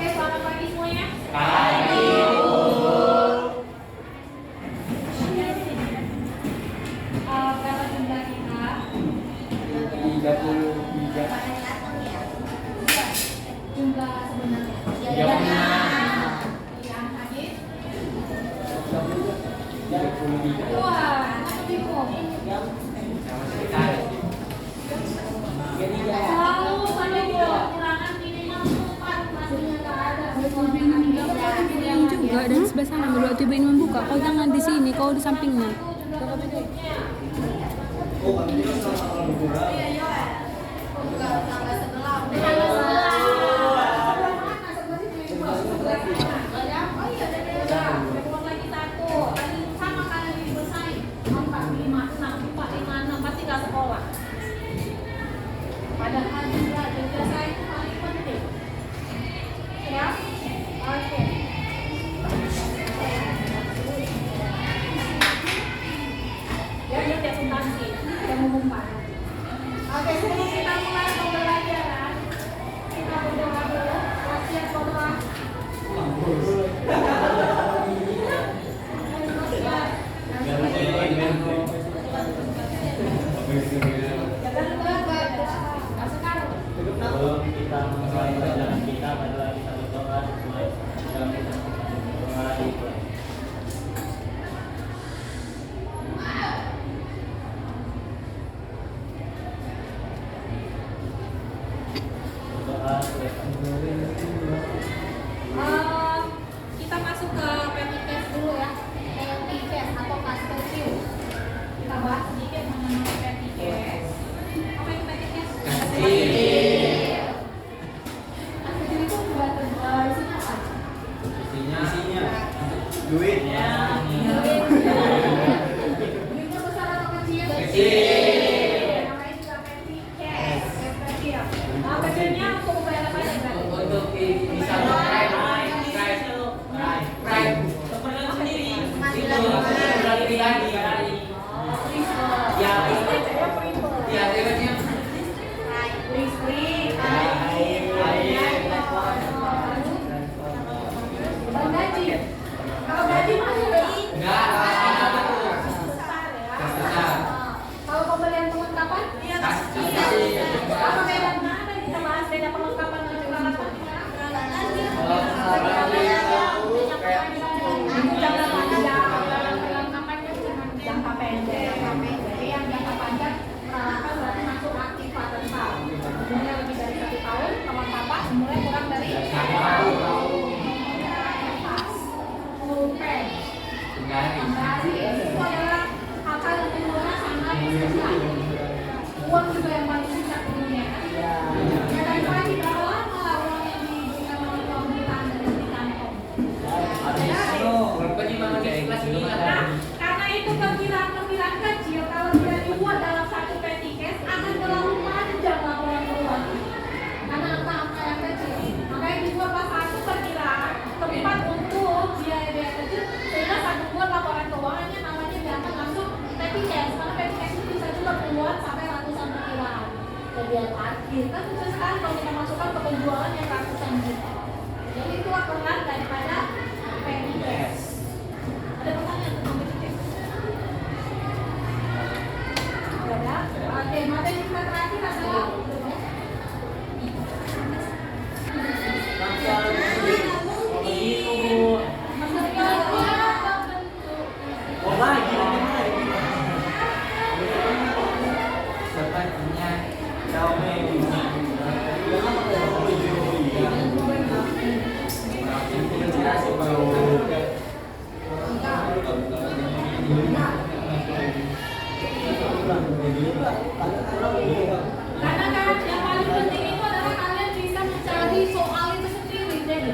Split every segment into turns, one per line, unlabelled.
Oke, selamat pagi semuanya.
Pagi, Bu.
Berapa jumlah kita?
33.
Jumlah sebenarnya.
36.
Yang habis?
33.
Wah, aku bingung.
Sama sekitar.
Selalu sampai dua kekurangan minimal 4 masihnya nggak ada.
Ini juga dan sebelah sana baru tiba ini membuka. Kau jangan di sini, kau di sampingnya.
Padahal juga saya itu paling penting. Ya? Oke. Ya, dia presentasi. Kita mengumumkan. Oke, sebelum kita mulai pembelajaran, kita berdoa dulu. Wasiat berdoa.
Sebelum kita memulai perjalanan kita, marilah kita berdoa sesuai dalam doa itu. Berdoa
Kita masuk ke PTKS dulu ya. PTKS atau custom view. Kita bahas sedikit mengenai PTKS. Apa itu PTKS? Custom itu buat isinya apa?
isinya duit.
Duitnya besar atau kecil?
Kecil.
Namanya juga PTKS. Kecil. Nah, kecilnya untuk membayar apa aja berarti?
Untuk bisa prime sendiri itu lagi ya ya listrik
Bang gaji. Kalau gaji masih
enggak
besar ya.
besar.
Kalau pembelian perlengkapan? Apa bedanya? Kita bahas beda perlengkapan dan peralatan. Jangka panjang, perlengkapannya cuma jangka pendek. Jadi yang jangka panjang peralatan berarti masuk aktiva tetap. Umurnya lebih dari 1 tahun, perlengkapan umurnya kurang dari 1 tahun. Pulpen. Itu adalah hal-hal yang penggunaan sangat susah. Uang juga yang paling susah di dunia. Ya dari pagi berapa lama lah uang yang diberikan oleh pemerintahan dari kantong. Nah, karena itu perkiraan kecil kalau tidak dibuat dalam satu petikes akan terlalu panjang laporan keuangan. Karena angka-angka yang kecil. Makanya dibuat pas satu perkiraan tempat untuk biaya-biaya kecil sehingga satu buat laporan keuangannya namanya diangkat langsung petikes. Karena petikes itu bisa juga membuat sampai ratusan perkiraan. Kemudian akhir kan susah sekali kalau kita masukkan ke penjualan yang ratusan juta. Jadi itulah peran daripada petikes. Ada pertanyaan tentang petikes? Ada? Oke, materi kita terakhir adalah karena kan yang paling penting itu adalah kalian bisa mencari soal itu sendiri. Jadi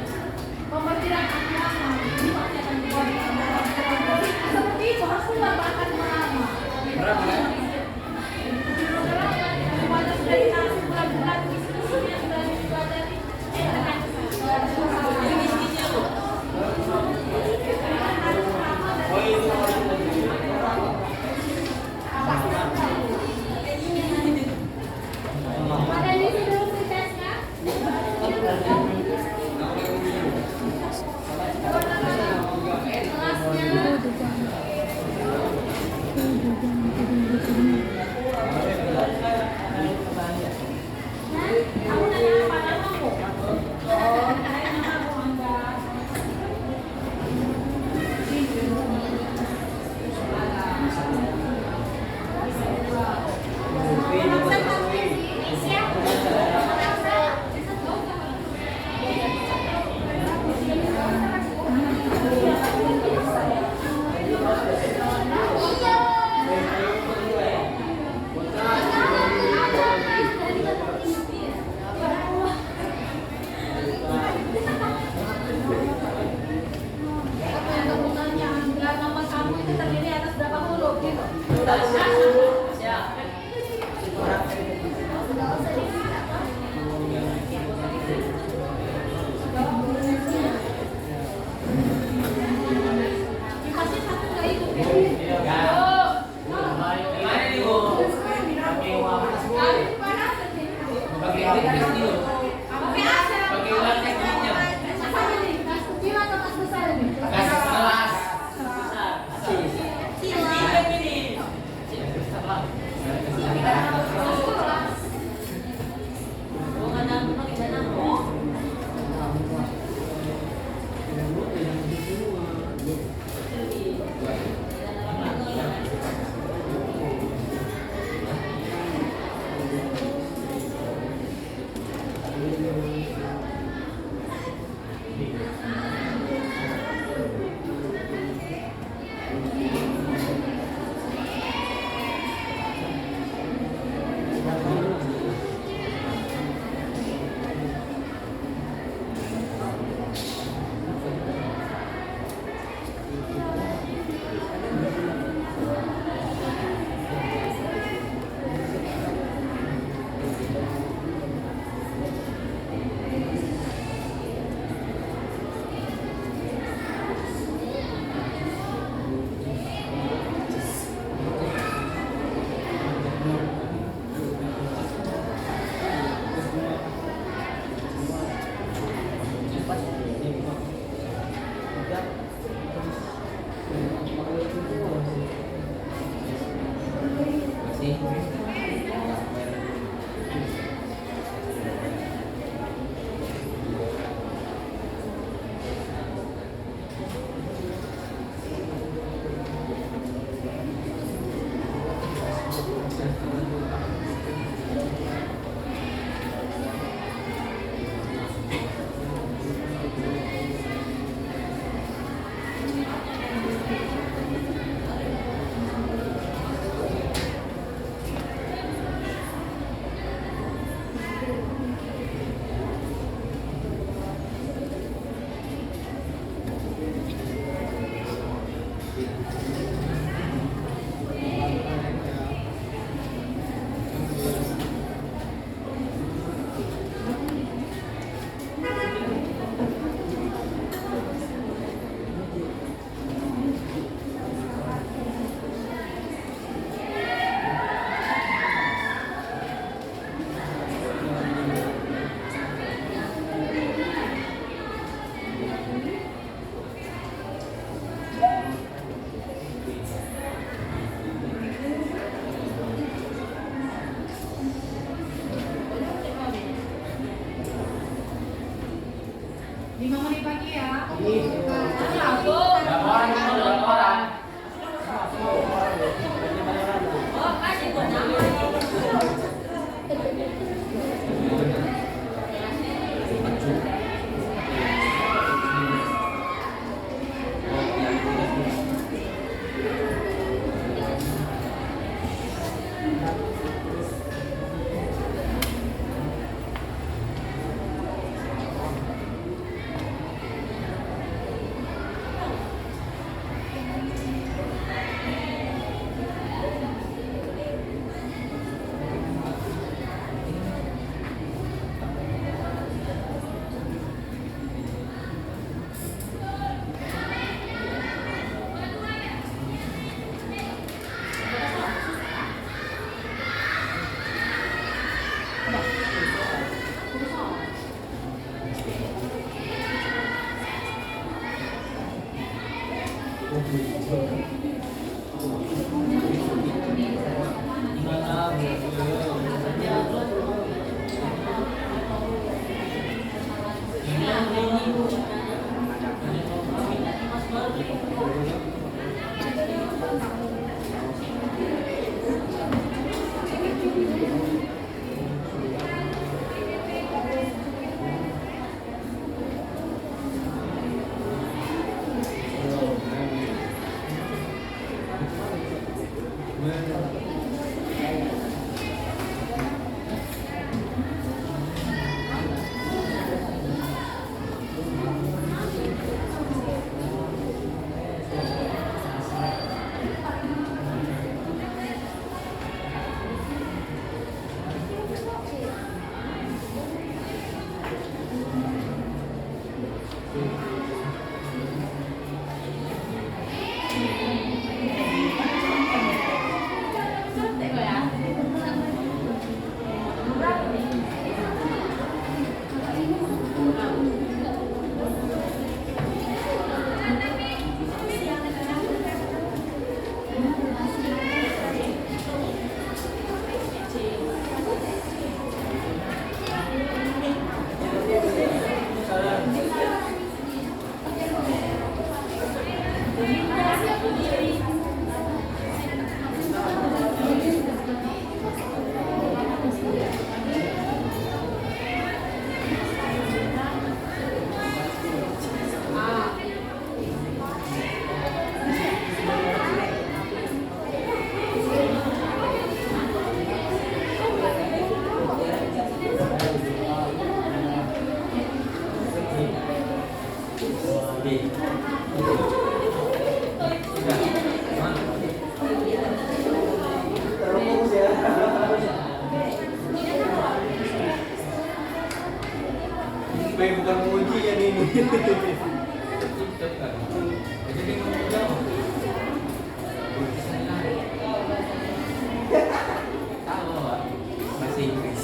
Bukan ujian ini. Masih Inggris.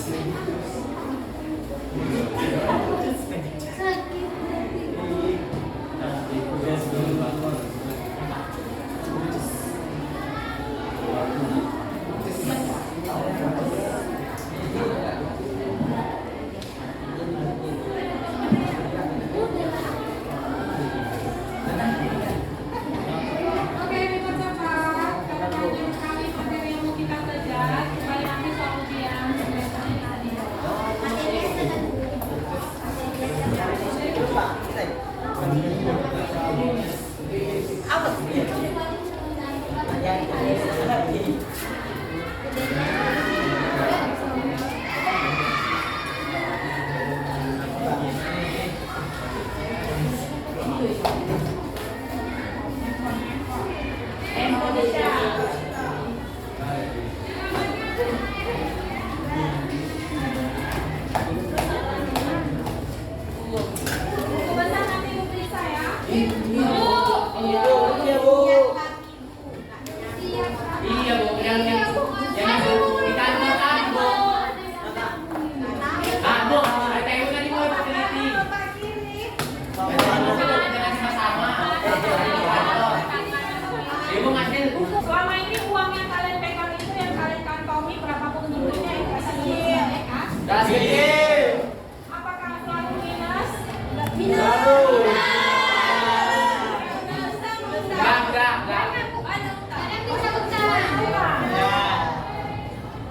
Oke, dipercepat karena banyak sekali materi yang mau kita belajar supaya nanti soal ujian semesternya tadi. Indonesia. Buku besar nanti ibu periksa ya.
Iya, Bu. Iya, Bu. Yang di kantor tadi, Bu. Ah, Bu. Ada yang tadi mau teliti. Sama-sama. Ibu ngasih.
Selama ini uang yang kalian pegang itu yang kalian kantongi berapapun jumlahnya itu kecil, ya kan?
Kasih.
Apakah selalu minus?
Selalu. Enggak.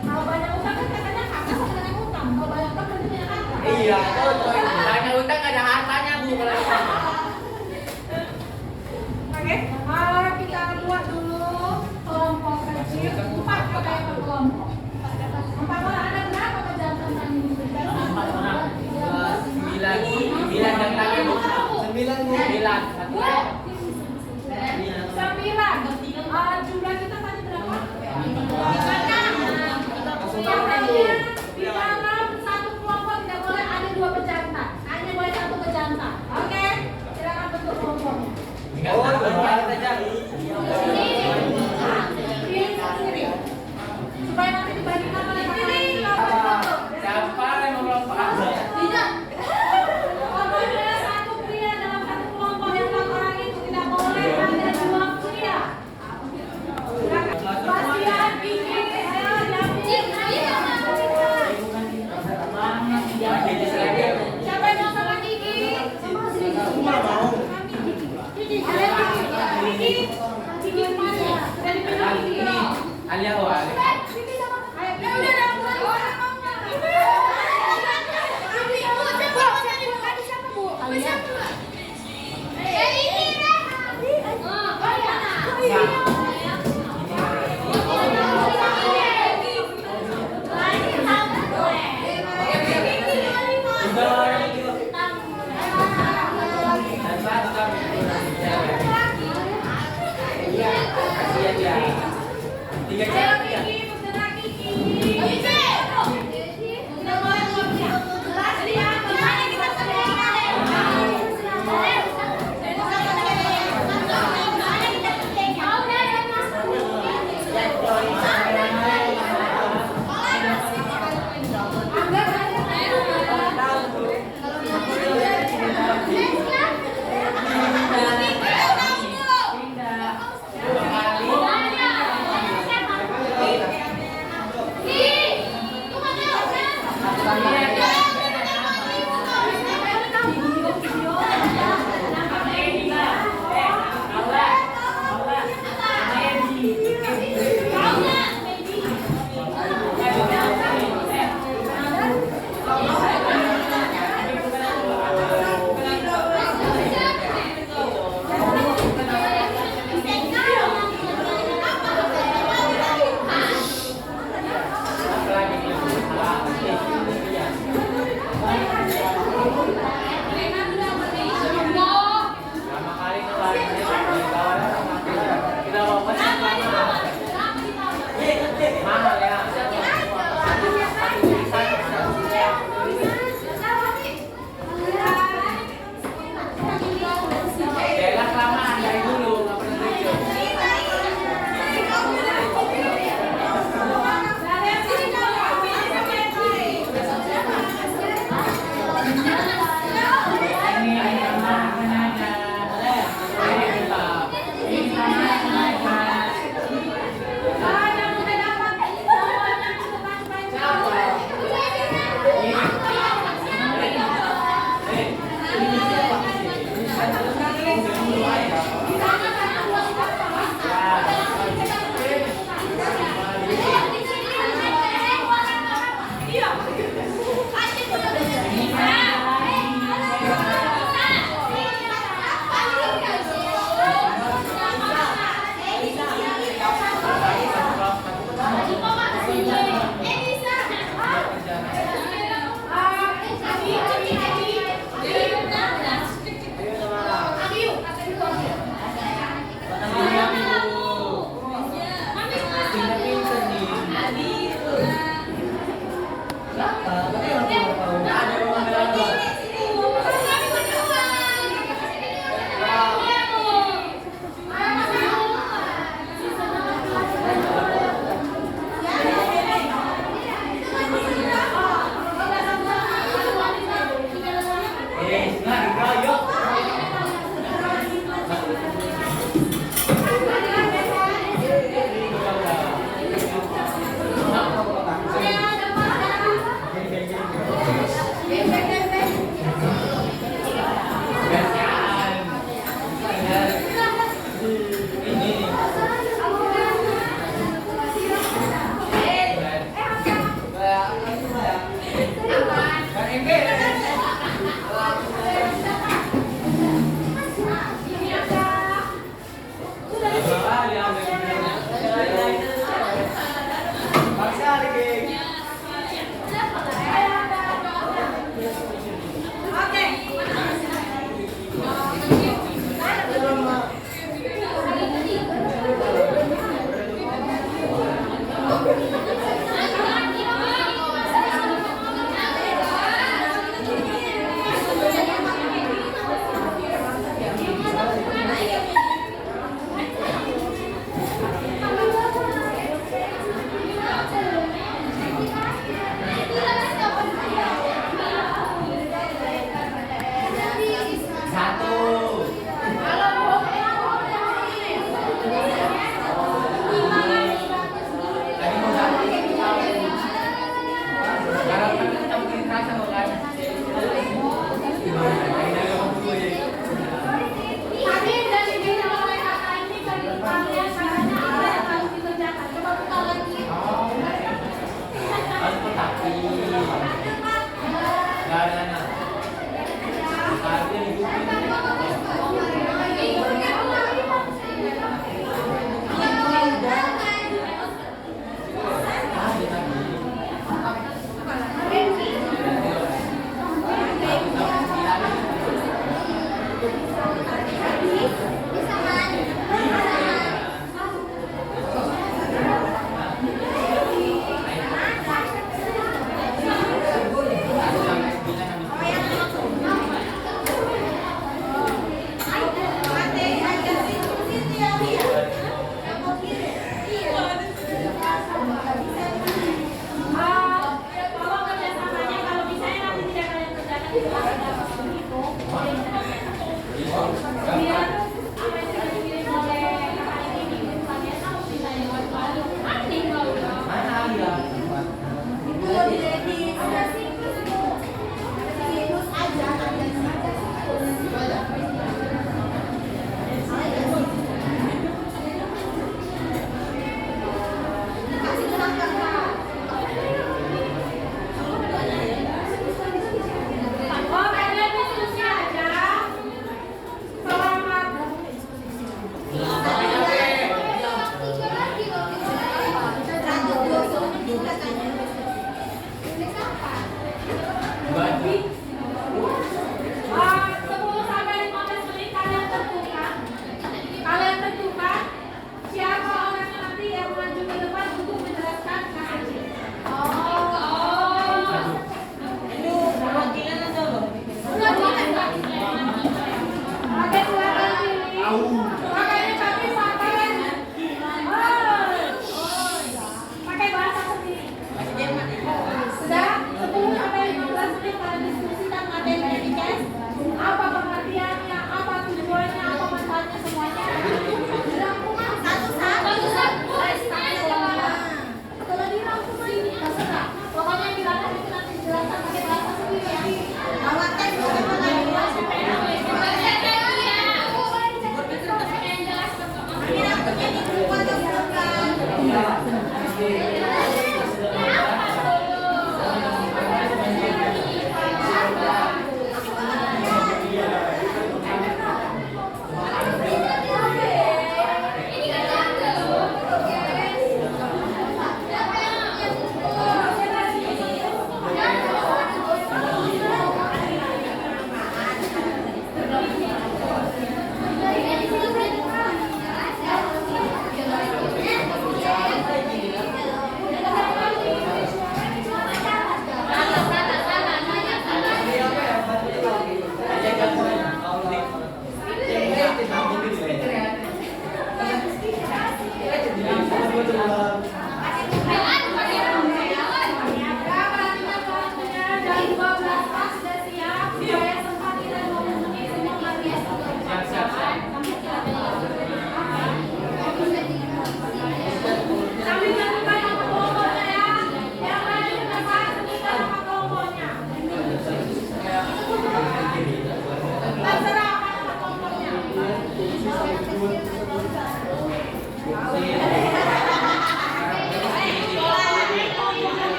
Kalau banyak utang kan katanya kakak sama dengan utang. Kalau banyak utang berarti banyak harta.
Iya, betul. Banyak utang ada hartanya, Bu. Kalau
Oke, kita buat dulu kelompok kecil 4 pakai per kelompok. 4 orang ada berapa pejantan tadi?
9 dan tadi, Bu. 9.
9. Jumlah kita tadi berapa? Di dalam satu kelompok tidak boleh ada 2 pejantan, hanya boleh 1 pejantan. Oke, silakan bentuk kelompoknya. Sendiri. Supaya nanti dibagikan oleh kakak.
Siapa yang mau lompat?
Tidak. Apabila satu pria dalam satu kelompok yang 4 orang itu tidak boleh ada 2 pria. Bastian, Kiki, ayo siapa yang mau sama Kiki? Kiki mana? Sudah dipilih Kiki.
Alia, oh, Alia.
Kiki sama. Ayo, udah dah. Udah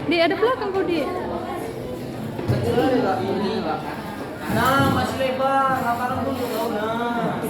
Di ada belakang kau di.
Nah, masih lebar. Lapangan dulu kau nah.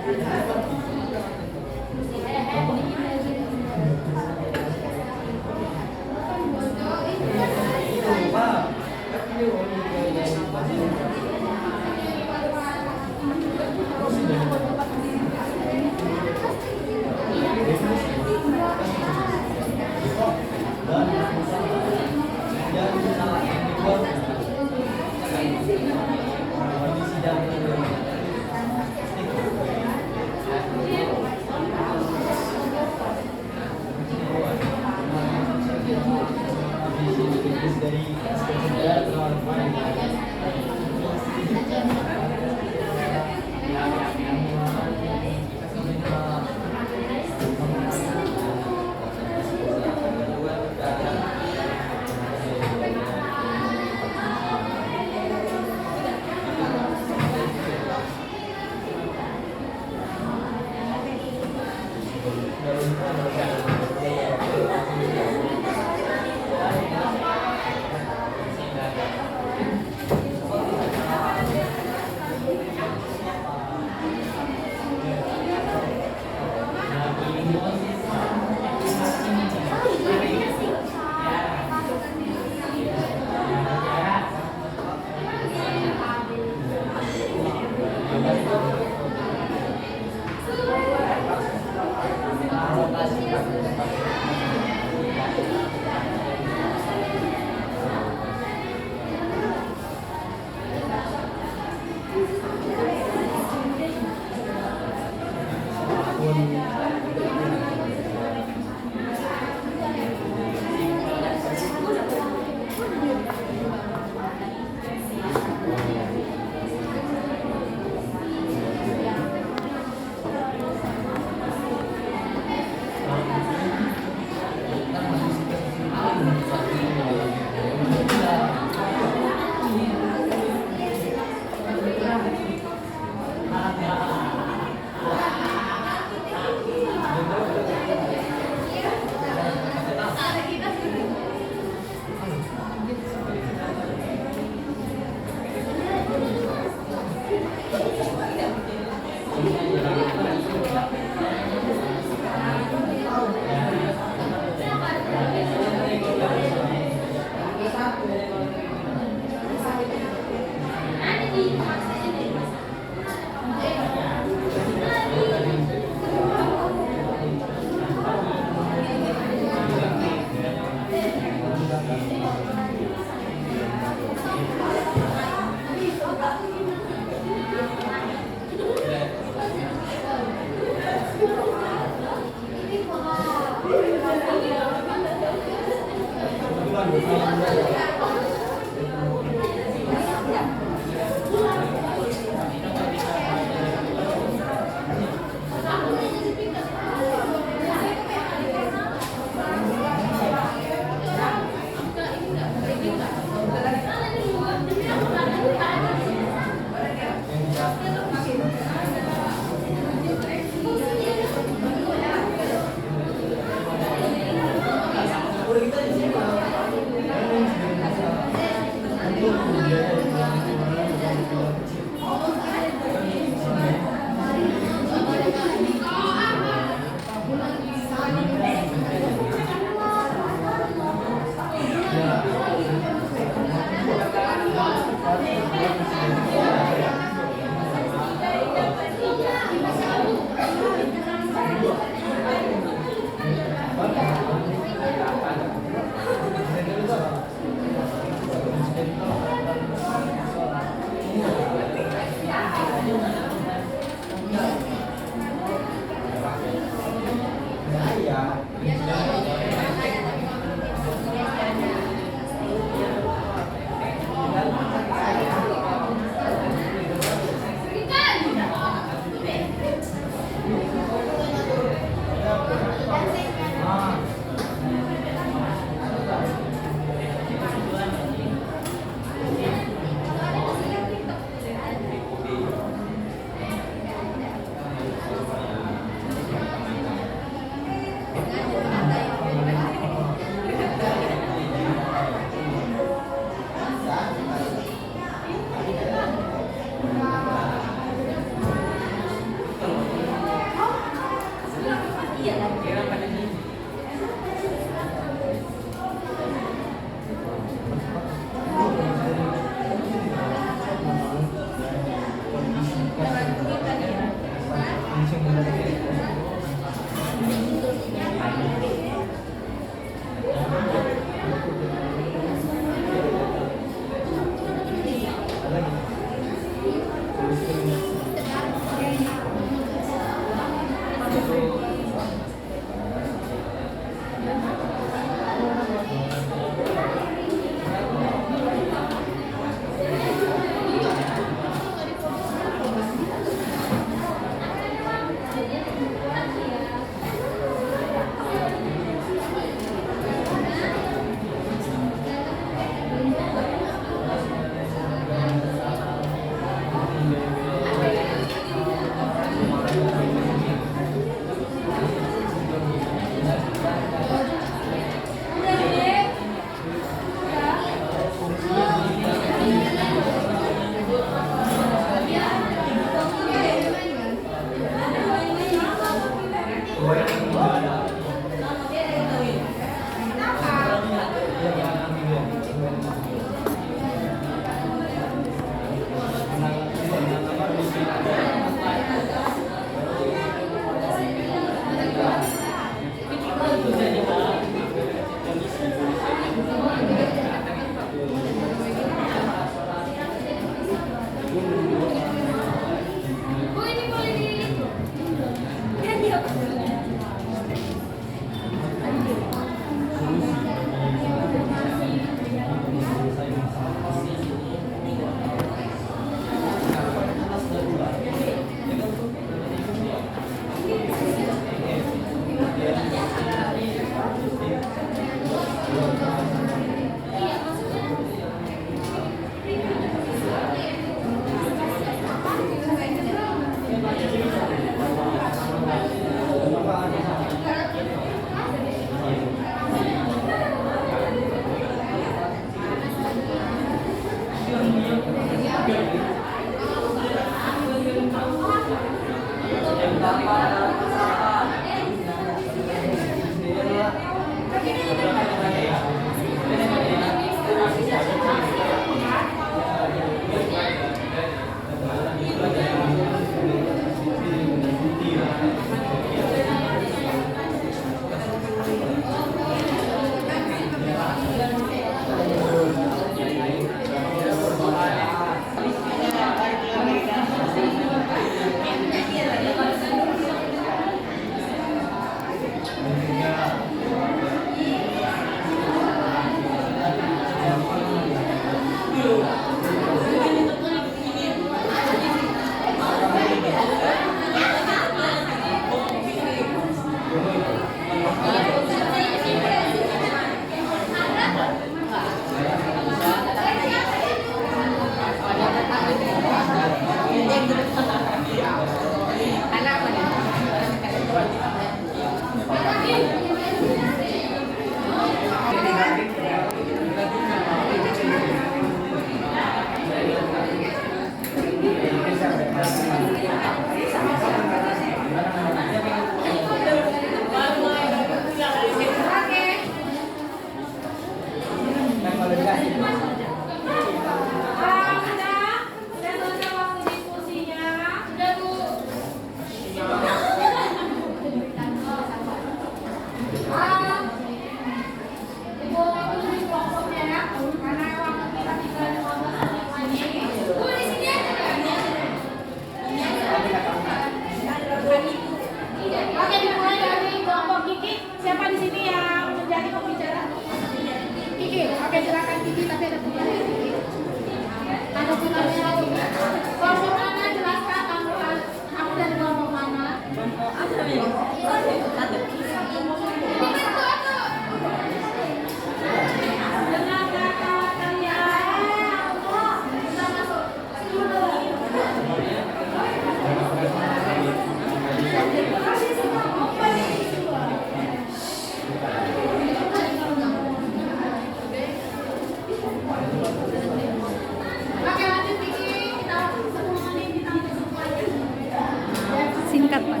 Singkat Pak.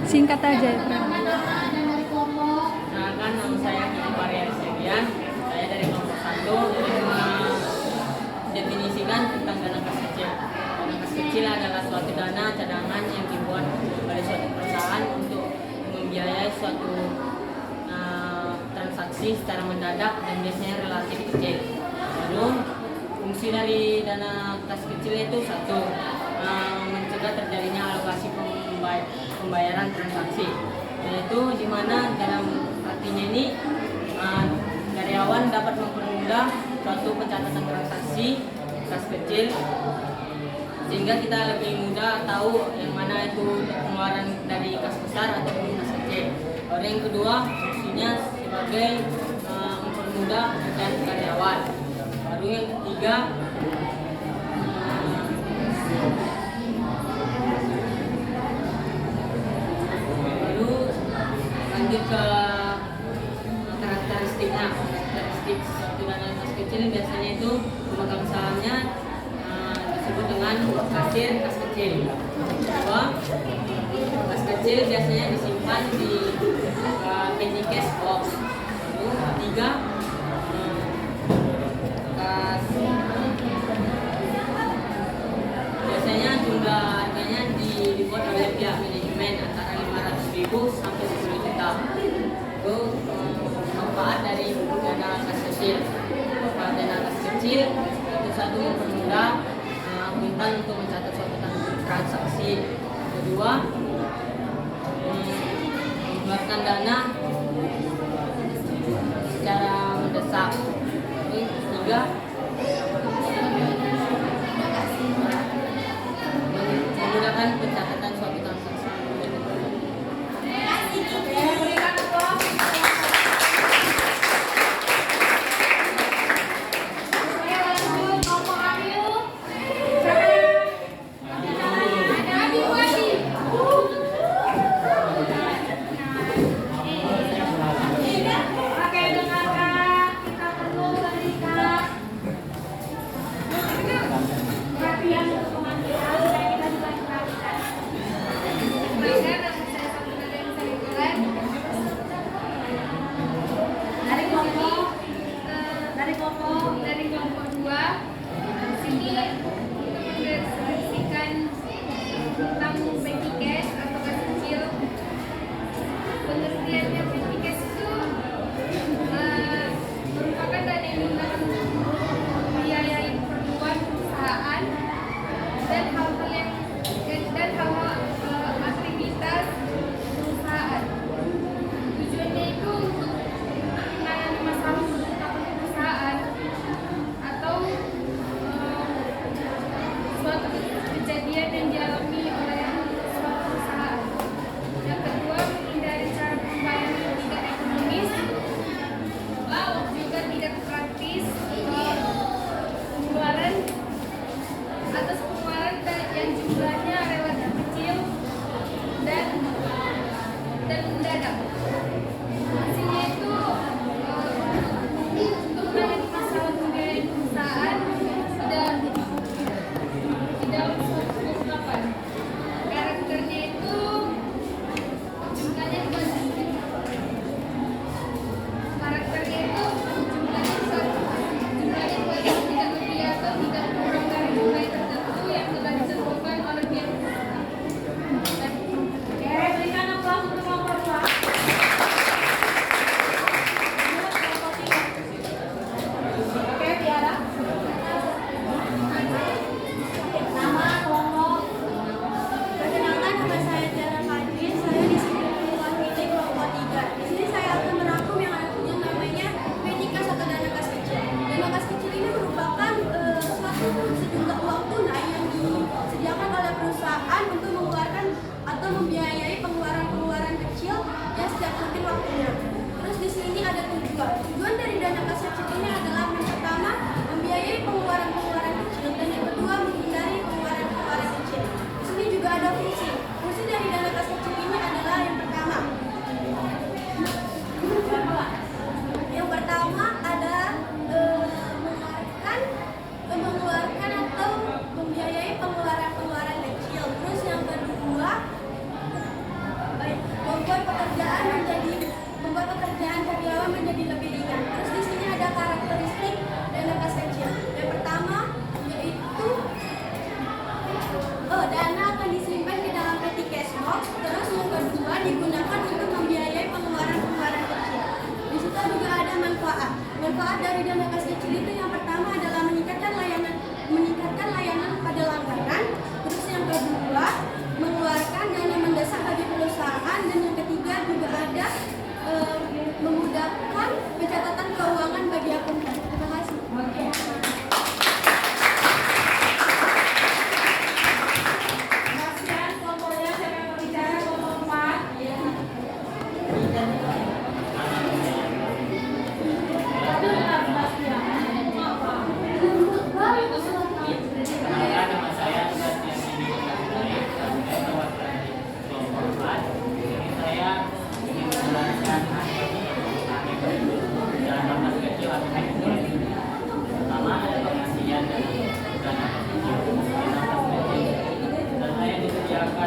Singkat aja ya.
Kenalkan, nama saya Maria Segian. Saya dari kelompok 1 mendefinisikan tentang dana kas kecil. Dana kas kecil adalah suatu dana cadangan yang
membiayai suatu transaksi secara mendadak dan biasanya relatif kecil. Lalu fungsi dari dana kas kecil itu satu, mencegah terjadinya alokasi pembayaran transaksi, yaitu di mana dalam artinya ini karyawan dapat mempermudah suatu pencatatan transaksi kas kecil sehingga kita lebih mudah tahu yang mana itu pengeluaran dari kas besar ataupun kas kecil. Lalu yang kedua fungsinya sebagai mempermudah pekerjaan karyawan. Lalu yang ketiga lalu lanjut ke karakteristiknya. Karakteristik suatu dana kas kecil biasanya itu pemegang sahamnya disebut dengan kasir kas kecil. Kedua, kas kecil biasanya disimpan di petty cash box. Lalu ketiga, kas biasanya jumlah harganya dibuat oleh pihak manajemen antara 500.000 sampai 10 juta. Itu manfaat dari dana kas kecil. Manfaat dana kas kecil itu satu mempermudah akuntan untuk mencatat suatu transaksi. Kedua, mengeluarkan dana secara mendesak. Ketiga, memudahkan pencatatan suatu transaksi.
Oke, berikan aplaus. Oke, lanjut kelompok Ayu. Ada Adi Wadi. Oke, dengarkan. Kita perlu berikan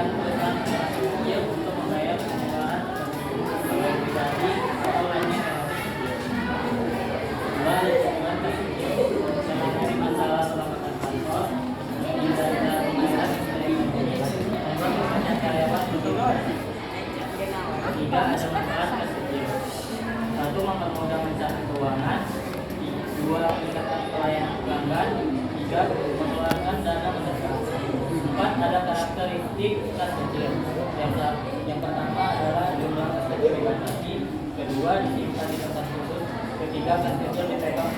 memanfaatkan perusahaan kelas kecil untuk membayar kebutuhan kebutuhan pribadi atau lainnya relatif kecil. Dua, lingkungan kelas kecil menangani masalah perlambatan kantor, menghindari pembayaran dan memperbanyak karyawan untuk tiga, ada manfaat kelas kecil. Satu, mempermudah mencari keuangan. Dua, meningkatkan pelayanan pelanggan. Tiga, mengeluarkan dana mendesak. Empat, ada karakteristik kelas kecil. Yang pertama adalah jumlah kelas kecil dibatasi. Kedua, disimpan di tempat khusus. Ketiga, kelas kecil dipegang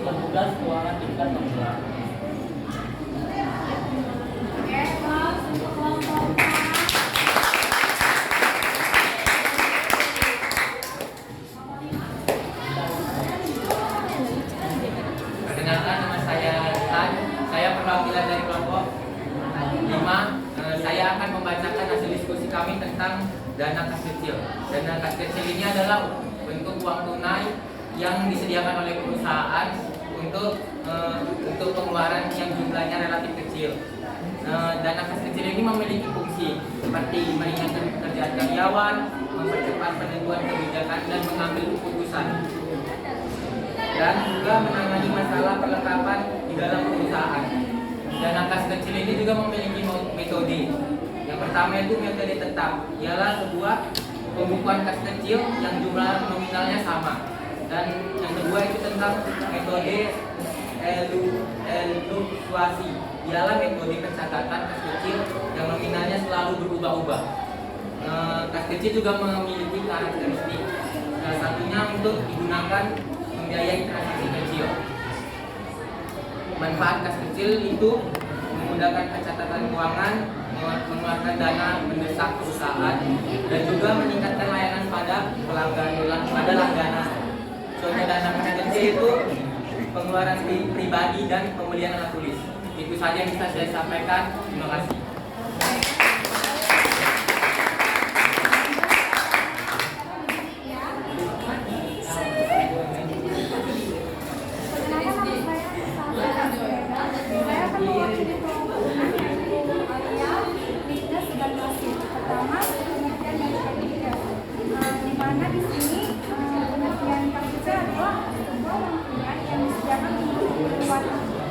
petugas keuangan tingkat pemula.
Oke, kelas untuk kelompok
Perkenalkan, nama saya Han. Saya perwakilan dari kelompok 5. Saya akan membacakan hasil diskusi kami tentang dana kas kecil. Dana kas kecil ini adalah bentuk uang tunai yang disediakan oleh perusahaan untuk pengeluaran yang jumlahnya relatif kecil. Dana kas kecil ini memiliki fungsi seperti meringankan pekerjaan karyawan, mempercepat penentuan kebijakan dan mengambil keputusan, dan juga menangani masalah perlengkapan di dalam perusahaan. Dana kas kecil ini juga memiliki metode. Yang pertama itu metode tetap, ialah sebuah pembukuan kas kecil yang jumlah nominalnya sama. Dan yang kedua itu tentang metode elufluasi, ialah metode pencatatan kas kecil yang nominalnya selalu berubah-ubah. Kas kecil juga memiliki karakteristik. Salah satunya untuk digunakan membiayai transaksi kecil. Manfaat kas kecil itu memudahkan pencatatan keuangan, mengeluarkan dana mendesak perusahaan, dan juga meningkatkan layanan pada langganan. Contoh dana kas kecil itu pengeluaran pribadi dan pembelian alat tulis. Itu saja yang bisa saya sampaikan. Terima kasih.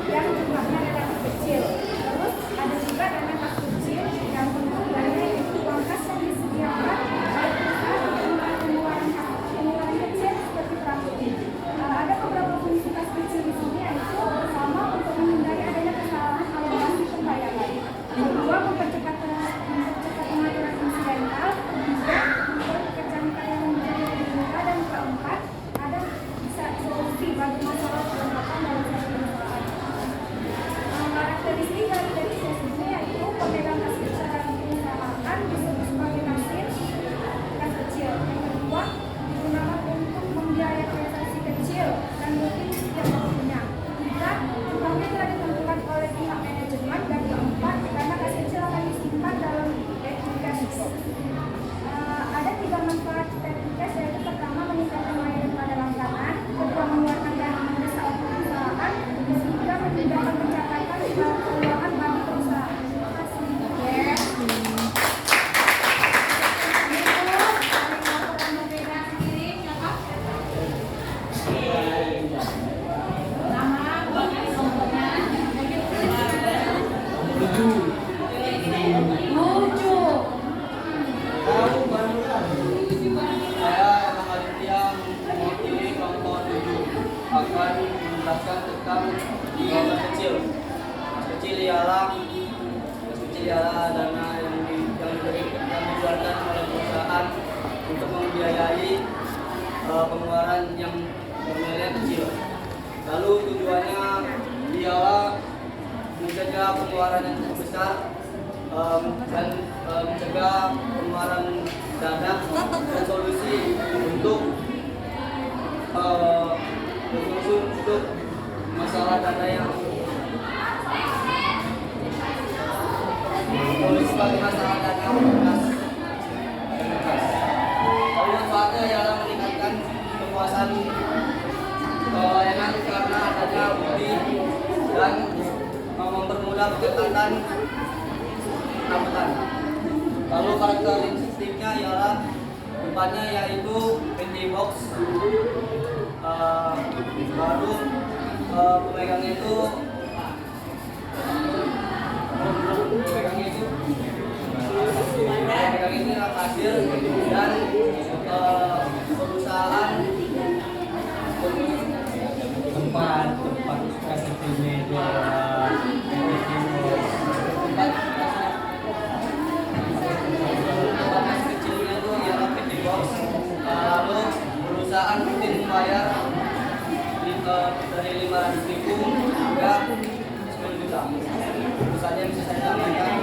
yang jumlahnya relatif kecil. Terus ada juga dana kas kecil yang pengurangannya itu uang kas yang disediakan oleh perusahaan untuk pengeluaran kecil seperti pramudia. Ada beberapa fungsi kas kecil di sini, yaitu pertama untuk menghindari adanya kesalahan alokasi pembayaran. Kedua, mempercepat pengaturan insidental. Ketiga, membuat pekerjaan karyawan menjadi lebih mudah. Dan keempat, ada bisa solusi bagi masalah perlengkapan dalam satu perusahaan. Karakteristik dari sesi ini yaitu pemegang kas kecil dalam perusahaan disebut sebagai kasir kas kecil. Yang kedua, digunakan untuk membiayai transaksi kecil dan rutin setiap waktunya. Tiga, uangnya telah ditentukan oleh pihak manajemen. Dan keempat, dana kas kecil akan disimpan dalam cash. Ada tiga manfaat cash, yaitu pertama, meningkatkan layanan pada langganan. Kedua, mengeluarkan dana mendesak untuk perusahaan. Ketiga, memudahkan pencatatan keuangan bagi perusahaan. Terima kasih.
Saya Emang Aditya mewakili kelompok 7 akan menjelaskan tentang kas kecil. Kas kecil ialah dana yang dikeluarkan oleh perusahaan untuk membiayai pengeluaran yang nominalnya kecil. Lalu tujuannya ialah mencegah pengeluaran yang cukup besar dan mencegah pengeluaran dana dan solusi untuk masalah dana yang solusi bagi masalah dana yang bekas. Lalu manfaatnya ialah meningkatkan kepuasan pelayanan karena adanya bukti dan mempermudah pencatatan pendapatan. karakteristiknya ialah depannya yaitu penty box. Baru pemegangnya itu kasir dan perusahaan
tempat kasihnya itu adalah
tempat kas kecilnya itu ialah penty box. Lalu perusahaan rutin membayar dari 500.000 hingga 10 juta. Itu saja yang bisa saya sampaikan.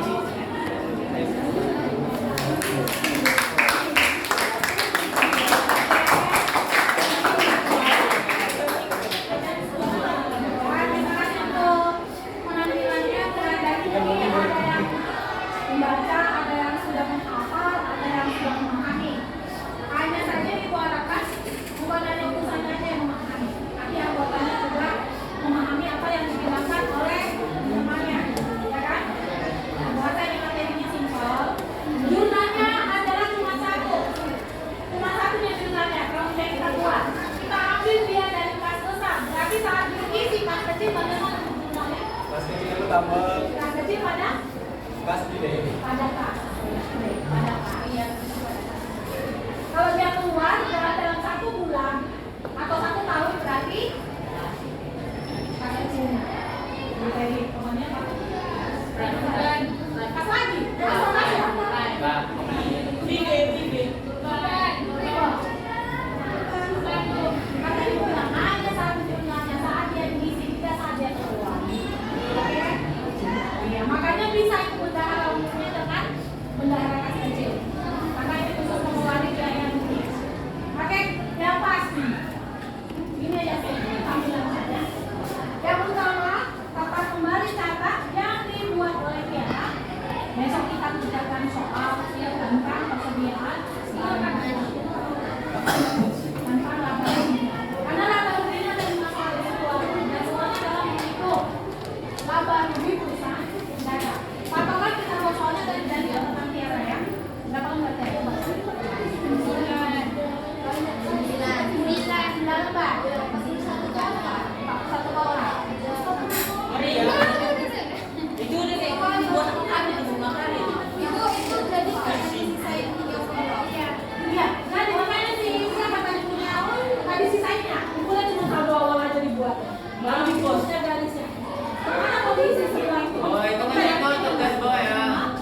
Membaca, ada yang sudah menghafal, ada yang sudah memahami. Hanya saja Ibu harapkan bukan hanya utusannya aja yang memahami, tapi anggotanya juga memahami apa yang dijelaskan oleh temannya, ya kan? Bahasa ini materinya simpel. Jurnalnya adalah cuma satu jurnalnya. Kalau sudah kita buat, kita ambil dia dari kelas besar. Berarti saat diisi kelas kecil bagaimana jurnalnya?
kelas kecil itu tambah
Kelas kecil pada
kelas gede.
pada iya. Kalau dia keluar dalam 1 bulan atau 1 tahun berarti kecilnya. Jadi pokoknya Pak. Pas lagi. Kata Ibu bilang hanya 1 jurnalnya saat dia diisi, tidak saat dia keluar. Oke? Iya, makanya bisa itu bendahara umumnya dengan bendahara kas kecil. Karena itu khusus mengeluarkan biaya yang tinggi. Oke, yang pasti. Ini aja sih, tampilan saja. Yang pertama, tata kembali catat yang dibuat oleh Tiara. Besok kita kerjakan soal tentang persediaan. Silakan tanpa laba rugi. Karena laba ruginya ada 5 kali keluaran dan semuanya dalam menghitung laba rugi perusahaan. Patokan kita buat soalnya dari catatan Tiara ya. Berapa lembar Tiara? 9 lembar. 1 orang.
Itu udah kayak buat makan itu makan itu.
Itu jadi sisain 3 Iya. Nah, makanya sih siapa tadi punya tadi sisanya. Kumpulnya cuma saldo awal aja dibuat. Lalu di bosnya garisnya. Karena mau diisi lagi.
Oh, itu kan yang untuk tes bawah ya.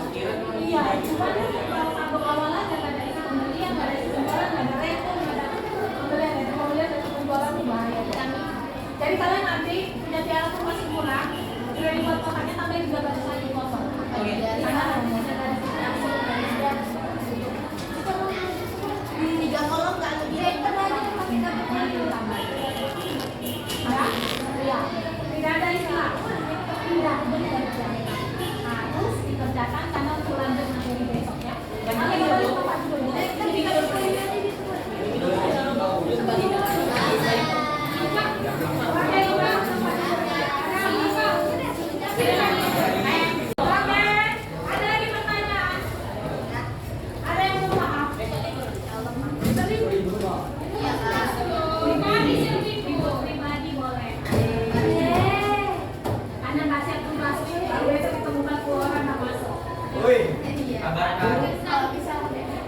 Iya, cuma kalau saldo awal aja nggak ada isi pembelian, nggak ada isi penjualan, nggak ada repo, nggak ada pembelian dan penjualan tuh bahaya. Jadi kalian nanti punya Tiara tuh masih kurang, udah dibuat kotaknya tambahin juga garis lagi kosong.
Oke.
Karena harusnya garis langsung garis di 3 kolom nggak ada dia itu aja pakai kartu nanti tambah. Ya, iya. Tidak ada istilah. Tidak bekerja. Harus dikerjakan karena untuk lanjut materi besok ya. Nanti kita lupa Pak dulu. Ada lagi pertanyaan? Ada yang mau maaf? Pribadi boleh. Anda nggak siap tuh masuk, baru besok ketemukan keluaran nggak masuk.
Woi, kabarkan.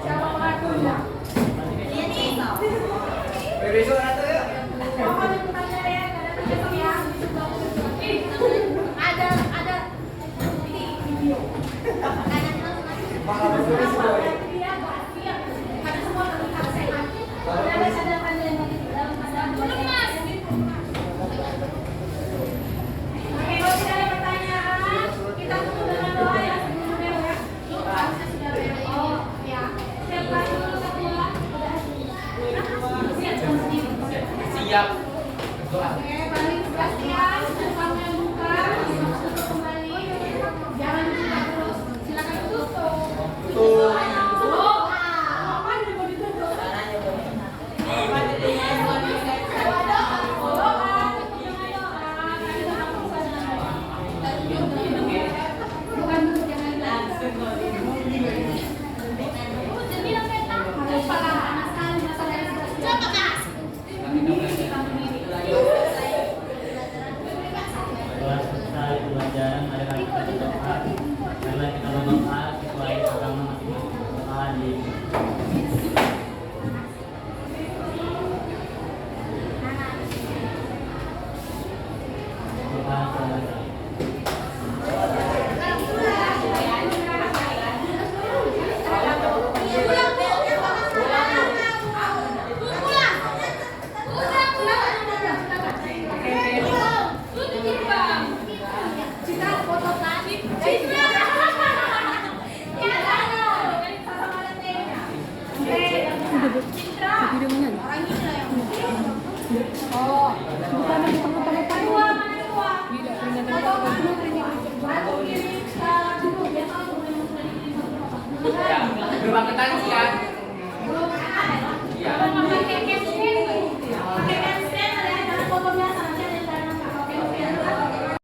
Siapa pengakunya?
Besok atau ya?
Pokoknya pertanyaan ya, kadang besok ya. Ada ini video.
Malah besok besok.
Dia nggak siap, karena semua terlihat sehat. Ada sadar yang tadi dalam masalah lemas. Oke, kalau tidak ada pertanyaan, kita tutup dengan doa ya sebelumnya ya. Harusnya sudah beres. Oh, ya. Siap lagi dulu semua. Siap sendiri.
Siap. Doa.
Oke, balik tugas ya. Kamu yang buka, tutup kembali. Jangan dibuka terus. Silakan tutup.
Tutup.
Oh, apa yang mau ditutup? Bukan jangan langsung.
Sa video mo yan.
Orang ini lah yang
Oh, bukan di tengah-tengah
Kedua, mana kedua?
Gila, peringatan
Foto
apa?
mana? Aku kirim dulu ya, kalau yang sudah dikirim.
Ya, berbagi tangan ya.